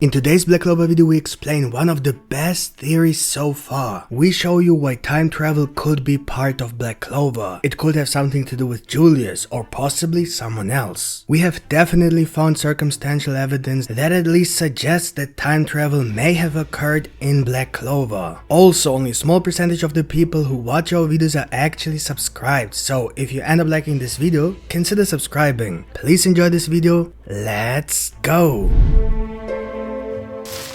In today's Black Clover video, we explain one of the best theories so far. We show you why time travel could be part of Black Clover. It could have something to do with Julius or possibly someone else. We have definitely found circumstantial evidence that at least suggests that time travel may have occurred in Black Clover. Also, only a small percentage of the people who watch our videos are actually subscribed, so if you end up liking this video, consider subscribing. Please enjoy this video. Let's go!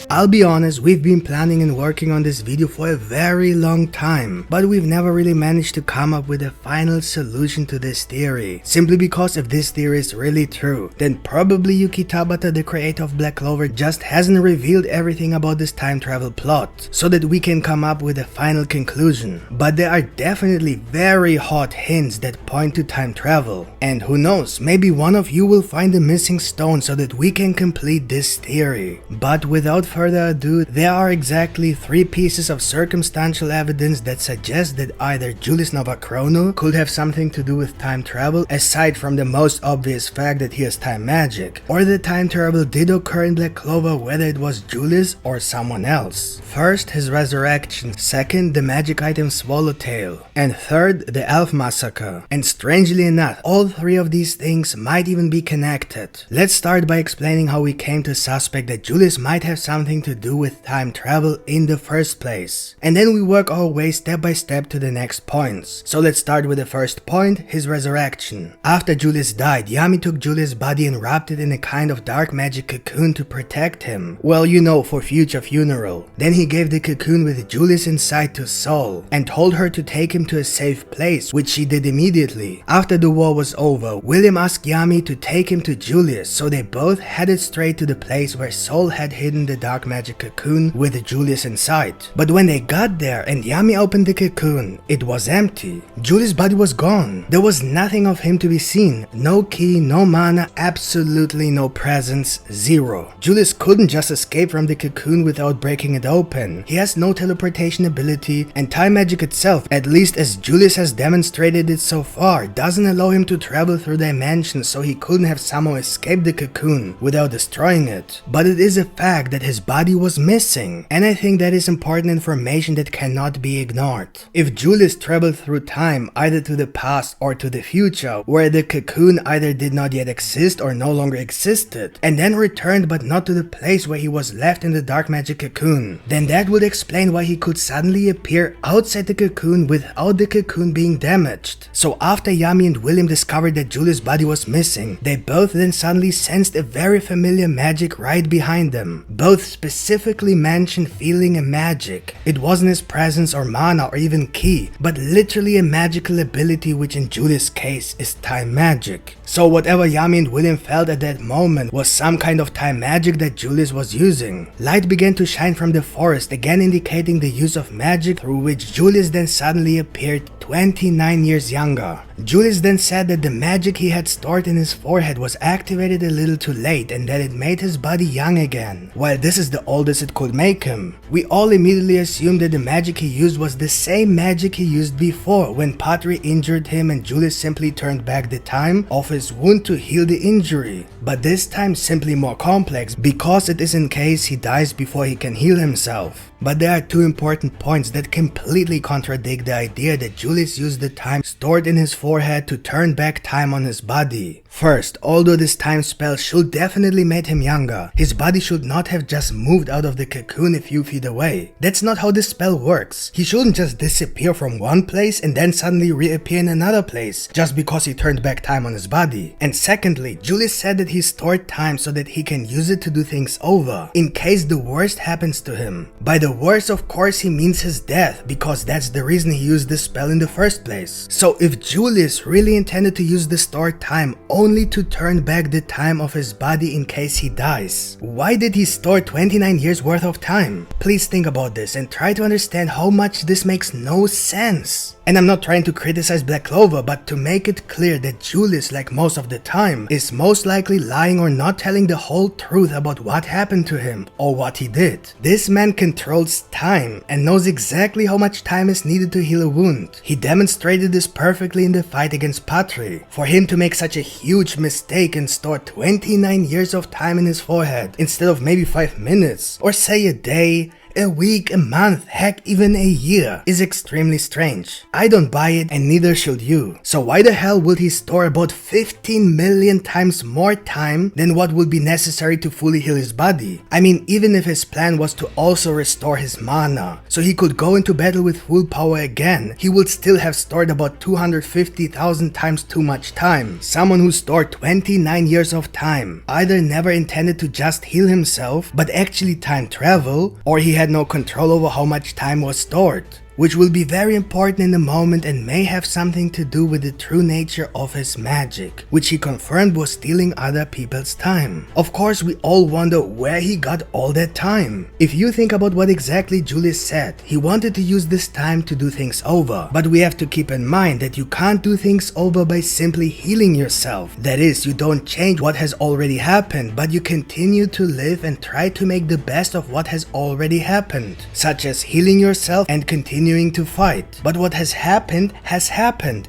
I'll be honest, we've been planning and working on this video for a very long time, but we've never really managed to come up with a final solution to this theory. Simply because if this theory is really true, then probably Yuki Tabata, the creator of Black Clover, just hasn't revealed everything about this time travel plot, so that we can come up with a final conclusion. But there are definitely very hot hints that point to time travel. And who knows, maybe one of you will find the missing stone so that we can complete this theory. But without further ado, there are exactly 3 pieces of circumstantial evidence that suggest that either Julius Chrono could have something to do with time travel, aside from the most obvious fact that he has time magic, or that time travel did occur in Black Clover, whether it was Julius or someone else. First, his resurrection, second, the magic item Swallowtail, and third, the elf massacre. And strangely enough, all 3 of these things might even be connected. Let's start by explaining how we came to suspect that Julius might have something to do with time travel in the first place. And then we work our way step by step to the next points. So let's start with the first point, his resurrection. After Julius died, Yami took Julius' body and wrapped it in a kind of dark magic cocoon to protect him. Well, you know, for future funeral. Then he gave the cocoon with Julius inside to Sol and told her to take him to a safe place, which she did immediately. After the war was over, William asked Yami to take him to Julius, so they both headed straight to the place where Sol had hidden the dark magic cocoon with Julius inside. But when they got there and Yami opened the cocoon, it was empty. Julius' body was gone. There was nothing of him to be seen. No key, no mana, absolutely no presence, zero. Julius couldn't just escape from the cocoon without breaking it open. He has no teleportation ability, and time magic itself, at least as Julius has demonstrated it so far, doesn't allow him to travel through dimensions, so he couldn't have somehow escaped the cocoon without destroying it. But it is a fact that his body was missing, and I think that is important information that cannot be ignored. If Julius traveled through time, either to the past or to the future, where the cocoon either did not yet exist or no longer existed, and then returned but not to the place where he was left in the dark magic cocoon, then that would explain why he could suddenly appear outside the cocoon without the cocoon being damaged. So after Yami and William discovered that Julius' body was missing, they both then suddenly sensed a very familiar magic right behind them. Both specifically mentioned feeling a magic. It wasn't his presence or mana or even ki, but literally a magical ability, which in Julius' case is time magic. So whatever Yami and William felt at that moment was some kind of time magic that Julius was using. Light began to shine from the forest, again indicating the use of magic, through which Julius then suddenly appeared 29 years younger. Julius then said that the magic he had stored in his forehead was activated a little too late and that it made his body young again. While this is the oldest it could make him, we all immediately assumed that the magic he used was the same magic he used before when Patri injured him and Julius simply turned back the time of his wound to heal the injury. But this time simply more complex, because it is in case he dies before he can heal himself. But there are 2 important points that completely contradict the idea that Julius used the time stored in his forehead to turn back time on his body. First, although this time spell should definitely make him younger, his body should not have just moved out of the cocoon a few feet away. That's not how this spell works. He shouldn't just disappear from one place and then suddenly reappear in another place just because he turned back time on his body. And secondly, Julius said that he stored time so that he can use it to do things over, in case the worst happens to him. By the worst, of course, he means his death, because that's the reason he used this spell in the first place. So if Julius really intended to use the stored time only to turn back the time of his body in case he dies, why did he store 29 years worth of time? Please think about this and try to understand how much this makes no sense. And I'm not trying to criticize Black Clover, but to make it clear that Julius, like most of the time, is most likely lying or not telling the whole truth about what happened to him or what he did. This man controls time and knows exactly how much time is needed to heal a wound. He demonstrated this perfectly in the fight against Patri. For him to make such a huge mistake and store 29 years of time in his forehead instead of maybe 5 minutes, or say a day, a week, a month, heck even a year, is extremely strange. I don't buy it and neither should you. So why the hell would he store about 15 million times more time than what would be necessary to fully heal his body? I mean, even if his plan was to also restore his mana, so he could go into battle with full power again, he would still have stored about 250,000 times too much time. Someone who stored 29 years of time either never intended to just heal himself, but actually time travel, or he had no control over how much time was stored, which will be very important in the moment and may have something to do with the true nature of his magic, which he confirmed was stealing other people's time. Of course, we all wonder where he got all that time. If you think about what exactly Julius said, he wanted to use this time to do things over, but we have to keep in mind that you can't do things over by simply healing yourself. That is, you don't change what has already happened, but you continue to live and try to make the best of what has already happened, such as healing yourself and continuing to fight. But what has happened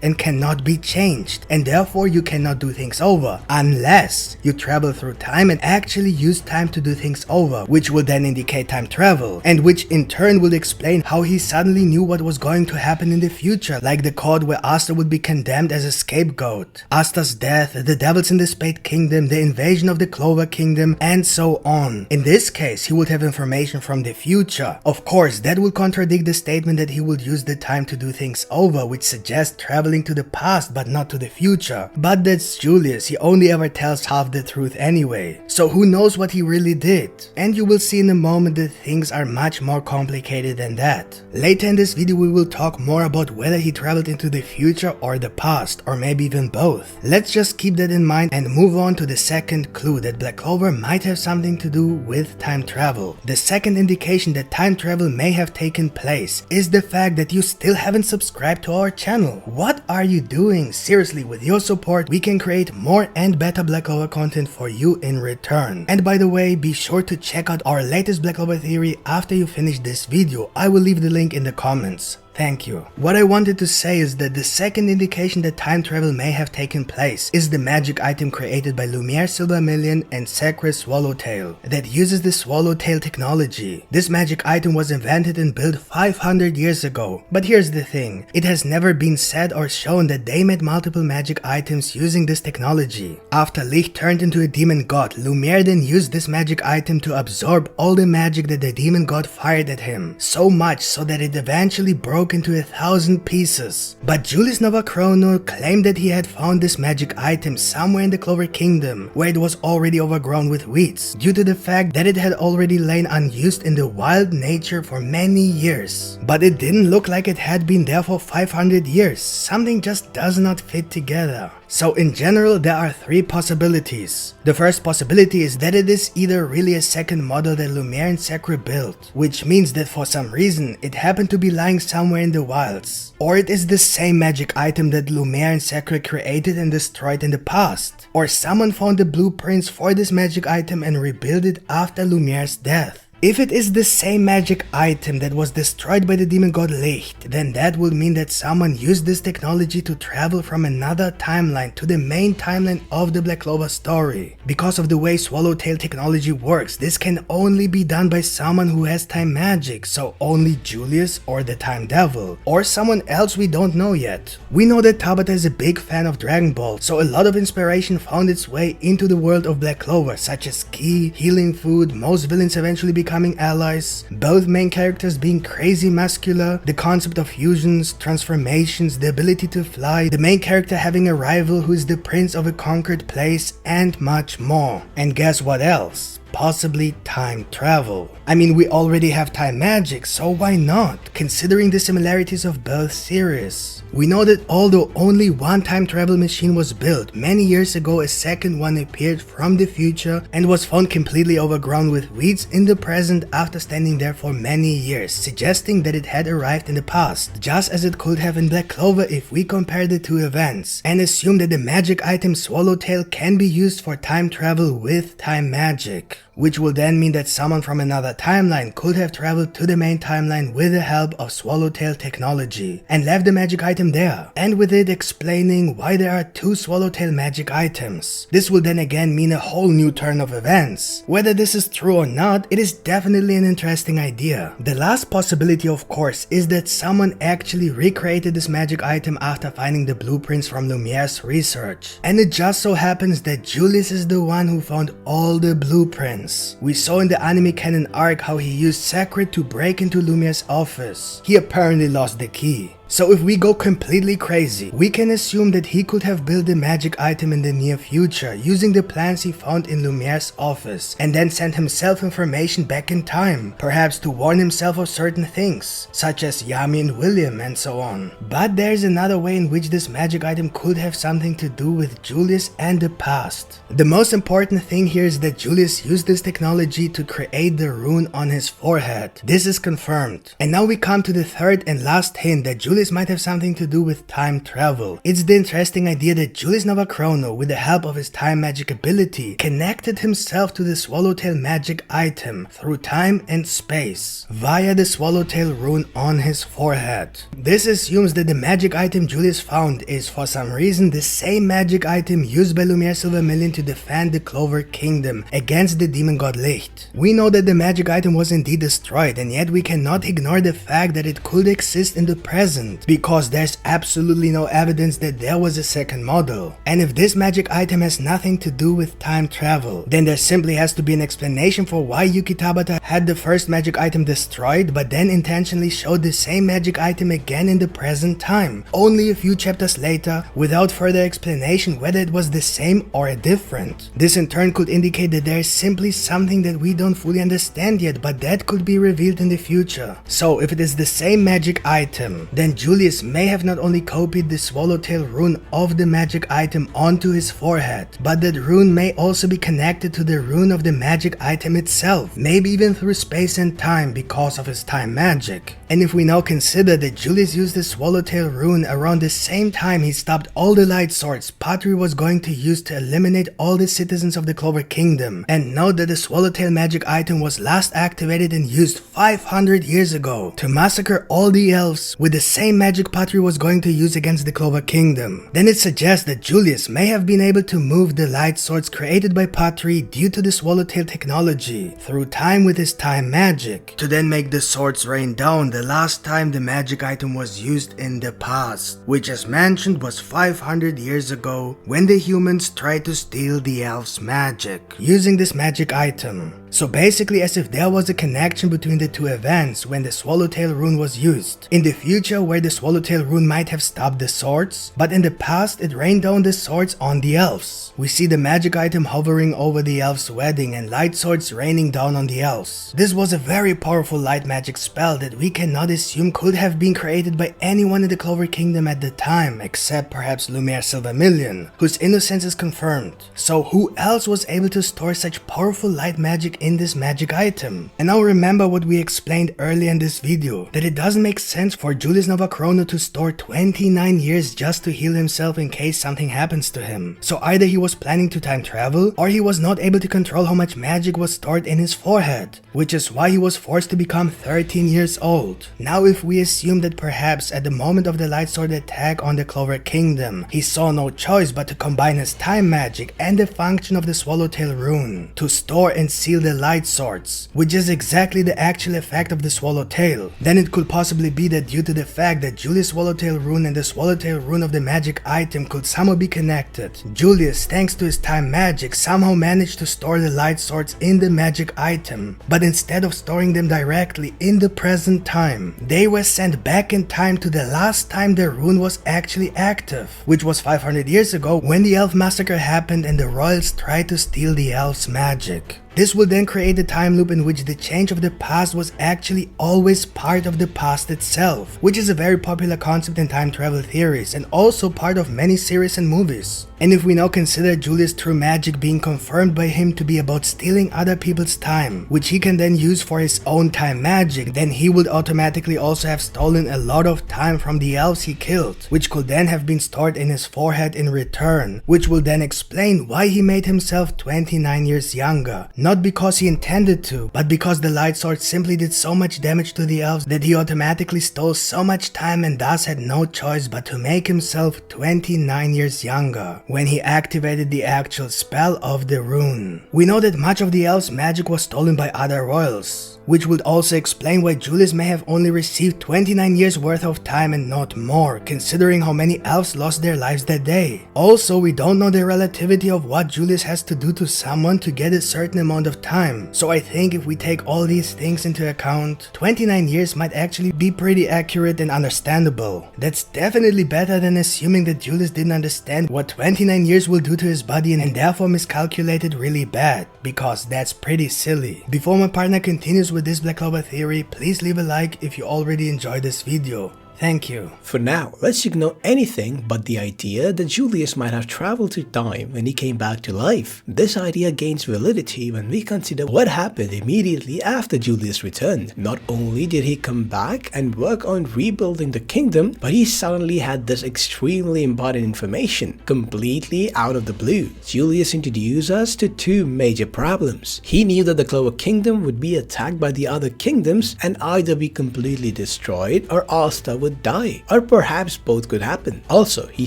and cannot be changed, and therefore you cannot do things over unless you travel through time and actually use time to do things over, which will then indicate time travel, and which in turn will explain how he suddenly knew what was going to happen in the future, like the court where Asta would be condemned as a scapegoat, Asta's death, the devils in the Spade Kingdom, the invasion of the Clover Kingdom, and so on. In this case, he would have information from the future. Of course, that will contradict the statement that he would use the time to do things over, which suggests traveling to the past but not to the future. But that's Julius, he only ever tells half the truth anyway. So who knows what he really did? And you will see in a moment that things are much more complicated than that. Later in this video we will talk more about whether he traveled into the future or the past, or maybe even both. Let's just keep that in mind and move on to the second clue that Black Clover might have something to do with time travel. The second indication that time travel may have taken place is the fact that you still haven't subscribed to our channel. What are you doing? Seriously, with your support we can create more and better Black Clover content for you in return. And by the way, be sure to check out our latest Black Clover theory after you finish this video. I will leave the link in the comments. Thank you. What I wanted to say is that the second indication that time travel may have taken place is the magic item created by Lumiere Silvermillion and Sacred Swallowtail that uses the Swallowtail technology. This magic item was invented and built 500 years ago. But here's the thing, it has never been said or shown that they made multiple magic items using this technology. After Lich turned into a demon god, Lumiere then used this magic item to absorb all the magic that the demon god fired at him, so much so that it eventually broke into 1,000 pieces. But Julius Chrono claimed that he had found this magic item somewhere in the Clover Kingdom, where it was already overgrown with weeds, due to the fact that it had already lain unused in the wild nature for many years. But it didn't look like it had been there for 500 years. Something just does not fit together. So in general, there are three possibilities. The first possibility is that it is either really a second model that Lumiere and Sacred built, which means that for some reason it happened to be lying somewhere in the wilds. Or it is the same magic item that Lumiere and Sacred created and destroyed in the past. Or someone found the blueprints for this magic item and rebuilt it after Lumiere's death. If it is the same magic item that was destroyed by the demon god Licht, then that would mean that someone used this technology to travel from another timeline to the main timeline of the Black Clover story. Because of the way Swallowtail technology works, this can only be done by someone who has time magic, so only Julius or the Time Devil, or someone else we don't know yet. We know that Tabata is a big fan of Dragon Ball, so a lot of inspiration found its way into the world of Black Clover, such as ki, healing food, most villains eventually becoming allies, both main characters being crazy muscular, the concept of fusions, transformations, the ability to fly, the main character having a rival who is the prince of a conquered place, and much more. And guess what else? possibly time travel. I mean, we already have time magic, so why not, considering the similarities of both theories? We know that although only one time travel machine was built, many years ago a second one appeared from the future and was found completely overgrown with weeds in the present after standing there for many years, suggesting that it had arrived in the past, just as it could have in Black Clover if we compare the two events, and assume that the magic item Swallowtail can be used for time travel with time magic, which will then mean that someone from another timeline could have traveled to the main timeline with the help of Swallowtail technology and left the magic item there, and with it explaining why there are two Swallowtail magic items. This will then again mean a whole new turn of events. Whether this is true or not, it is definitely an interesting idea. The last possibility, of course, is that someone actually recreated this magic item after finding the blueprints from Lumiere's research, and it just so happens that Julius is the one who found all the blueprints. We saw in the anime canon arc how he used Sacred to break into Lumiere's office. He apparently lost the key. So if we go completely crazy, we can assume that he could have built the magic item in the near future using the plans he found in Lumiere's office and then sent himself information back in time, perhaps to warn himself of certain things, such as Yami and William and so on. But there's another way in which this magic item could have something to do with Julius and the past. The most important thing here is that Julius used this technology to create the rune on his forehead. This is confirmed. And now we come to the third and last hint that Julius might have something to do with time travel. It's the interesting idea that Julius Chrono, with the help of his time magic ability, connected himself to the Swallowtail magic item through time and space via the Swallowtail rune on his forehead. This assumes that the magic item Julius found is for some reason the same magic item used by Lumiere Silvermillion to defend the Clover Kingdom against the demon god Licht. We know that the magic item was indeed destroyed, and yet we cannot ignore the fact that it could exist in the present, because there's absolutely no evidence that there was a second model. And if this magic item has nothing to do with time travel, then there simply has to be an explanation for why Yuki Tabata had the first magic item destroyed but then intentionally showed the same magic item again in the present time, only a few chapters later, without further explanation whether it was the same or different. This in turn could indicate that there is simply something that we don't fully understand yet, but that could be revealed in the future. So if it is the same magic item, then Julius may have not only copied the Swallowtail rune of the magic item onto his forehead, but that rune may also be connected to the rune of the magic item itself, maybe even through space and time because of his time magic. And if we now consider that Julius used the Swallowtail rune around the same time he stopped all the light swords Patri was going to use to eliminate all the citizens of the Clover Kingdom, and note that the Swallowtail magic item was last activated and used 500 years ago to massacre all the elves with the same magic Patri was going to use against the Clover Kingdom, then it suggests that Julius may have been able to move the light swords created by Patri due to the Swallowtail technology through time with his time magic, to then make the swords rain down the last time the magic item was used in the past, which as mentioned was 500 years ago when the humans tried to steal the elves' magic using this magic item. So basically as if there was a connection between the two events when the Swallowtail rune was used. In the future where the Swallowtail rune might have stopped the swords, but in the past it rained down the swords on the elves. We see the magic item hovering over the elves' wedding and light swords raining down on the elves. This was a very powerful light magic spell that we cannot assume could have been created by anyone in the Clover Kingdom at the time, except perhaps Lumiere Silvermillion, whose innocence is confirmed. So who else was able to store such powerful light magic in this magic item? And now remember what we explained earlier in this video, that it doesn't make sense for Julius Chrono to store 29 years just to heal himself in case something happens to him. So either he was planning to time travel, or he was not able to control how much magic was stored in his forehead, which is why he was forced to become 13 years old. Now if we assume that perhaps at the moment of the light sword attack on the Clover Kingdom, he saw no choice but to combine his time magic and the function of the Swallowtail rune to store and seal the light swords, which is exactly the actual effect of the Swallowtail, then it could possibly be that due to the fact that Julius' Swallowtail rune and the Swallowtail rune of the magic item could somehow be connected, Julius, thanks to his time magic, somehow managed to store the light swords in the magic item, but instead of storing them directly in the present time, they were sent back in time to the last time the rune was actually active, which was 500 years ago when the elf massacre happened and the royals tried to steal the elves' magic. This will then create a time loop in which the change of the past was actually always part of the past itself, which is a very popular concept in time travel theories and also part of many series and movies. And if we now consider Julius' true magic being confirmed by him to be about stealing other people's time, which he can then use for his own time magic, then he would automatically also have stolen a lot of time from the elves he killed, which could then have been stored in his forehead in return, which will then explain why he made himself 29 years younger. Not because he intended to, but because the light sword simply did so much damage to the elves that he automatically stole so much time and thus had no choice but to make himself 29 years younger when he activated the actual spell of the rune. We know that much of the elves' magic was stolen by other royals, which would also explain why Julius may have only received 29 years worth of time and not more, considering how many elves lost their lives that day. Also, we don't know the relativity of what Julius has to do to someone to get a certain amount of time, so I think if we take all these things into account, 29 years might actually be pretty accurate and understandable. That's definitely better than assuming that Julius didn't understand what 29 years will do to his body and therefore miscalculated really bad, because that's pretty silly. Before my partner continues with this Black Clover theory, please leave a like if you already enjoyed this video. Thank you. For now, let's ignore anything but the idea that Julius might have traveled through time when he came back to life. This idea gains validity when we consider what happened immediately after Julius returned. Not only did he come back and work on rebuilding the kingdom, but he suddenly had this extremely important information, completely out of the blue. Julius introduced us to two major problems. He knew that the Clover Kingdom would be attacked by the other kingdoms and either be completely destroyed or Asta would die, or perhaps both could happen. Also, he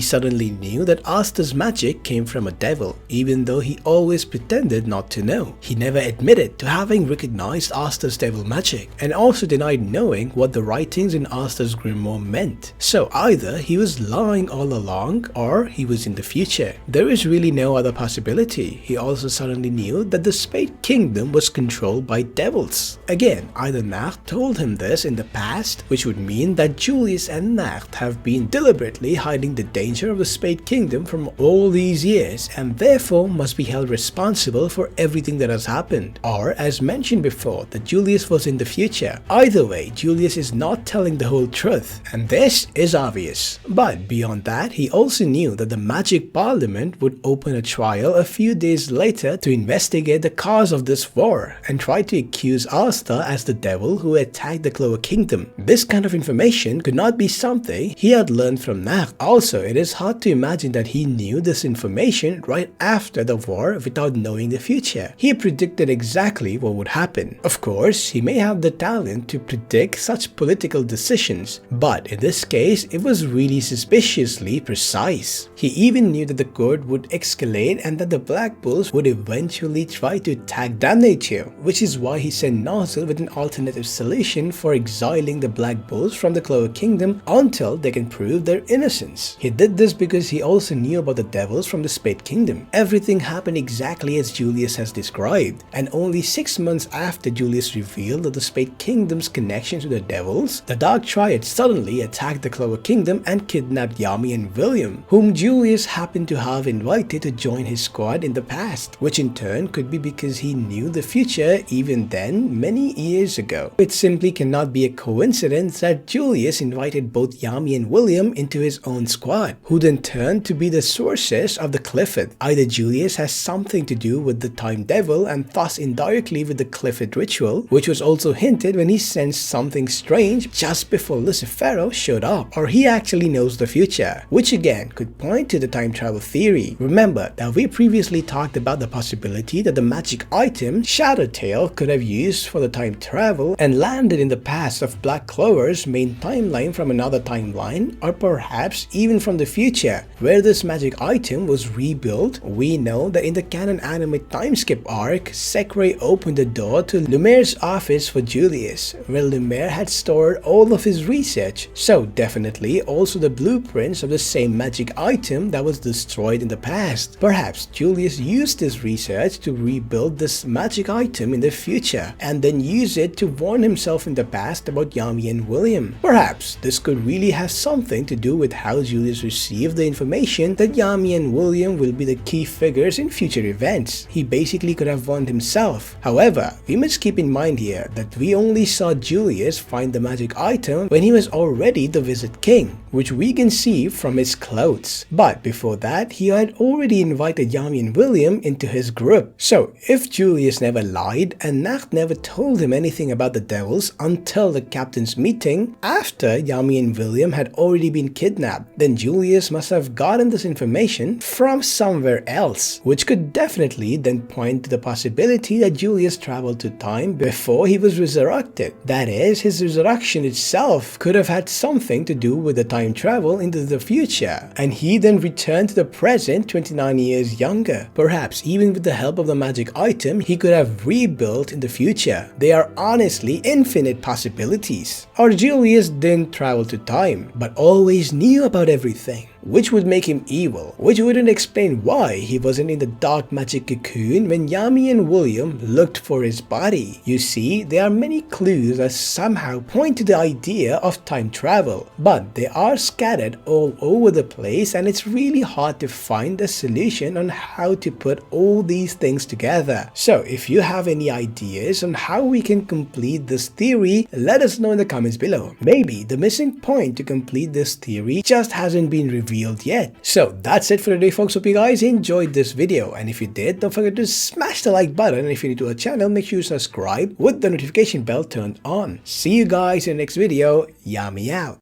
suddenly knew that Asta's magic came from a devil, even though he always pretended not to know. He never admitted to having recognized Asta's devil magic, and also denied knowing what the writings in Asta's grimoire meant. So either he was lying all along, or he was in the future. There is really no other possibility. He also suddenly knew that the Spade Kingdom was controlled by devils. Again, either Nacht told him this in the past, which would mean that Julius and Nacht have been deliberately hiding the danger of the Spade Kingdom from all these years and therefore must be held responsible for everything that has happened. Or, as mentioned before, that Julius was in the future. Either way, Julius is not telling the whole truth, and this is obvious. But beyond that, he also knew that the Magic Parliament would open a trial a few days later to investigate the cause of this war and try to accuse Asta as the devil who attacked the Clover Kingdom. This kind of information could not be something he had learned from Nacht. Also, it is hard to imagine that he knew this information right after the war without knowing the future. He predicted exactly what would happen. Of course, he may have the talent to predict such political decisions, but in this case, it was really suspiciously precise. He even knew that the court would escalate and that the Black Bulls would eventually try to attack Damnatio, which is why he sent Nozzle with an alternative solution for exiling the Black Bulls from the Clover Kingdom until they can prove their innocence. He did this because he also knew about the devils from the Spade Kingdom. Everything happened exactly as Julius has described, and only 6 months after Julius revealed that the Spade Kingdom's connection to the devils, the Dark Triad suddenly attacked the Clover Kingdom and kidnapped Yami and William, whom Julius happened to have invited to join his squad in the past, which in turn could be because he knew the future even then, many years ago. It simply cannot be a coincidence that Julius invited both Yami and William into his own squad, who then turned to be the sources of the Clifford. Either Julius has something to do with the Time Devil and thus indirectly with the Clifford ritual, which was also hinted when he sensed something strange just before Lucifero showed up, or he actually knows the future, which again could point to the time travel theory. Remember that we previously talked about the possibility that the magic item Shadowtail could have used for the time travel and landed in the past of Black Clover's main timeline from another timeline, or perhaps even from the future where this magic item was rebuilt. We know that in the canon anime timeskip arc, Sekre opened the door to Lumiere's office for Julius, where Lumiere had stored all of his research, so definitely also the blueprints of the same magic item that was destroyed in the past. Perhaps Julius used this research to rebuild this magic item in the future and then use it to warn himself in the past about Yami and William. Perhaps Perhaps this could really have something to do with how Julius received the information that Yami and William will be the key figures in future events. He basically could have won himself. However, we must keep in mind here that we only saw Julius find the magic item when he was already the Wizard King, which we can see from his clothes. But before that, he had already invited Yami and William into his group. So if Julius never lied and Nacht never told him anything about the devils until the captain's meeting after Yami and William had already been kidnapped, then Julius must have gotten this information from somewhere else, which could definitely then point to the possibility that Julius traveled to time before he was resurrected. That is, his resurrection itself could have had something to do with the time travel into the future, and he then returned to the present 29 years younger. Perhaps even with the help of the magic item, he could have rebuilt in the future. They are honestly infinite possibilities. Or Julius didn't travel to time, but always knew about everything, which would make him evil, which wouldn't explain why he wasn't in the dark magic cocoon when Yami and William looked for his body. You see, there are many clues that somehow point to the idea of time travel, but they are scattered all over the place, and it's really hard to find a solution on how to put all these things together. So if you have any ideas on how we can complete this theory, let us know in the comments below. Maybe the missing point to complete this theory just hasn't been revealed yet. So that's it for today, folks. Hope you guys enjoyed this video, and if you did, don't forget to smash the like button, and if you're new to our channel, make sure you subscribe with the notification bell turned on. See you guys in the next video. Yami out.